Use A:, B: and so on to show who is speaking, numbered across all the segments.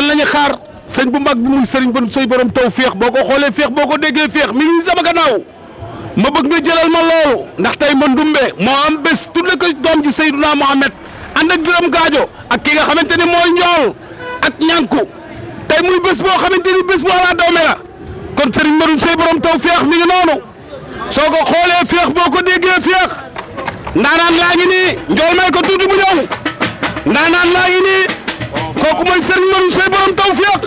A: kan lañu xaar sëñ bu mag bi muy sëriñ ba sëy borom taw féex boo ko xoolee féex boo ko déggee féex mi ngi sama gannaaw ma bëgg nga jëlal ma loolu ndax tey ma ndumbe moo am bés tudde ko doom ji Seydina Mohamed ànd ak Biram Gaajo ak ki nga xamante ni mooy njool ak ñànku tey muy bés boo xamante ni bés bu ala doome la kon sëriñ Madoum sëy borom taw féex mi ngi noonu soo ko xoolee féex boo ko déggee féex ndaanaan laa ngi nii njool may ko tuuti mu ñëw ndaanaan laa ngi nii kooku mooy sëriñ Madoum sëy borom taw féex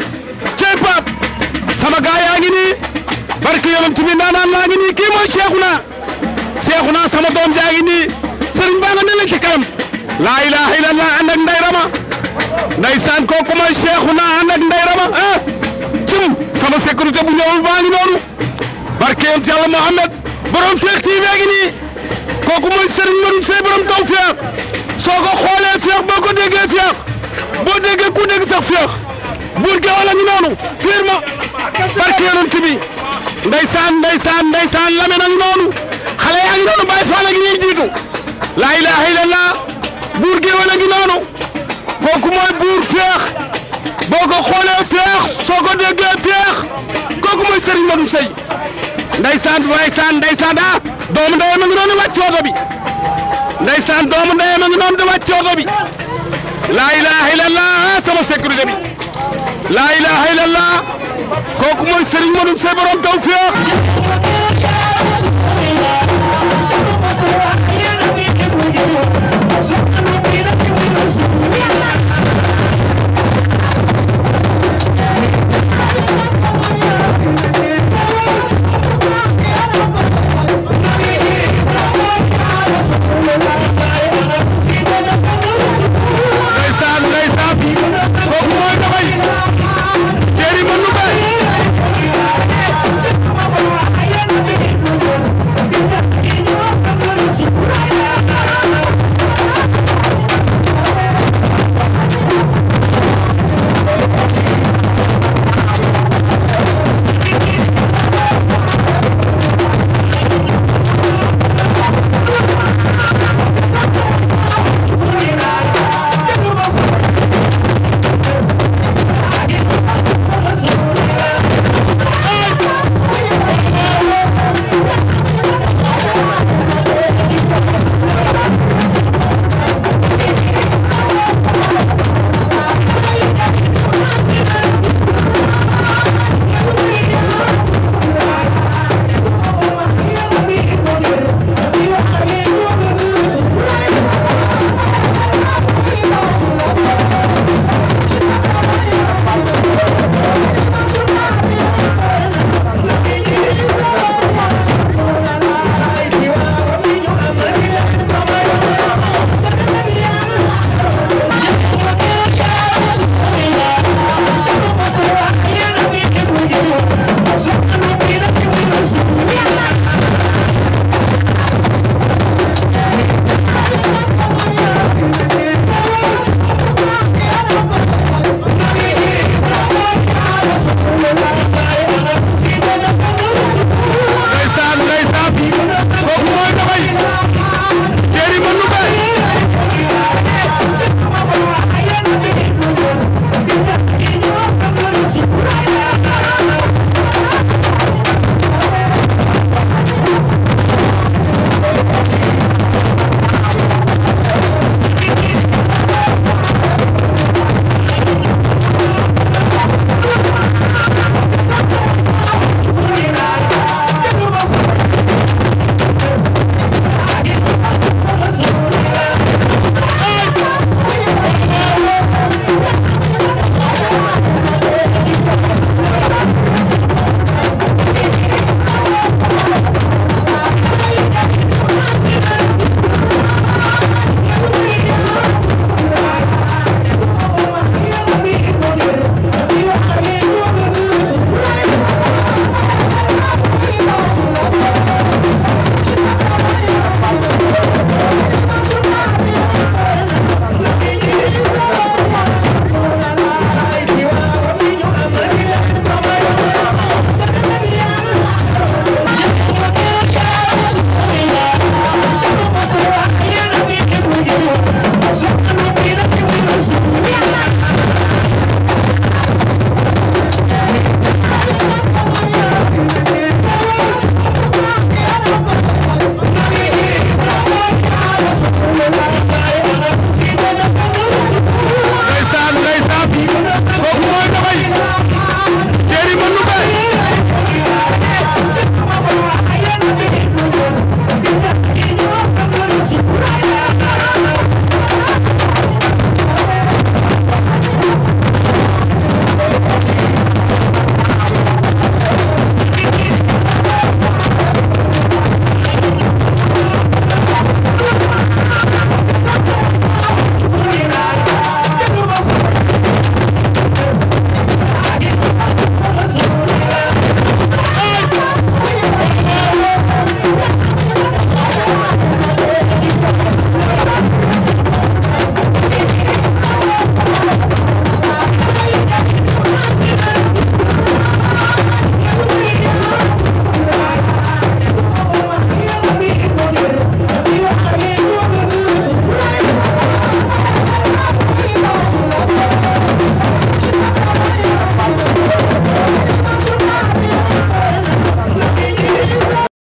A: cey Paap sama gaa yaa ngi nii barke yonent bi ndaanaan laa ngi nii kii mooy Seexuna sama doom jaa ngi nii sëriñ baa nga ne leen ci kanam laa ilaaha illallah ànd ak Ndey Rama ndeysaan kooku mooy Seexuna ànd ak Ndey Rama cim sama sécurité bu ñëwul baa ngi noonu barke yonent Yàlla Muhammad borom Féex TV ngi nii kooku mooy sëriñ Madoum sëy borom taw féex soo ko xoolee féex boo ko déggee féex boo déggee ku dégg sax féex buur gi wala ñu noonu fiir ma barke yonent bi ndeysaan lame na ñu noonu xale yaa ngi noonu Baay Faal a ngi ñuy jiitu laa ilaaha illallah buur gi wala ngi noonu kooku mooy buur féex boo ko xoolee féex soo ko déggee féex kooku mooy Serigne Madoum Seye ndeysaan doomu ndeyam a ngi noonu wàcc oto bi ndeysaan doomu ndeyam a ngi noonu di wàcc oto bi laa ilaaha illallah sama sécurité bi laa ilaaha illallah kooku mooy Serigne Madoum Seye borom taw féex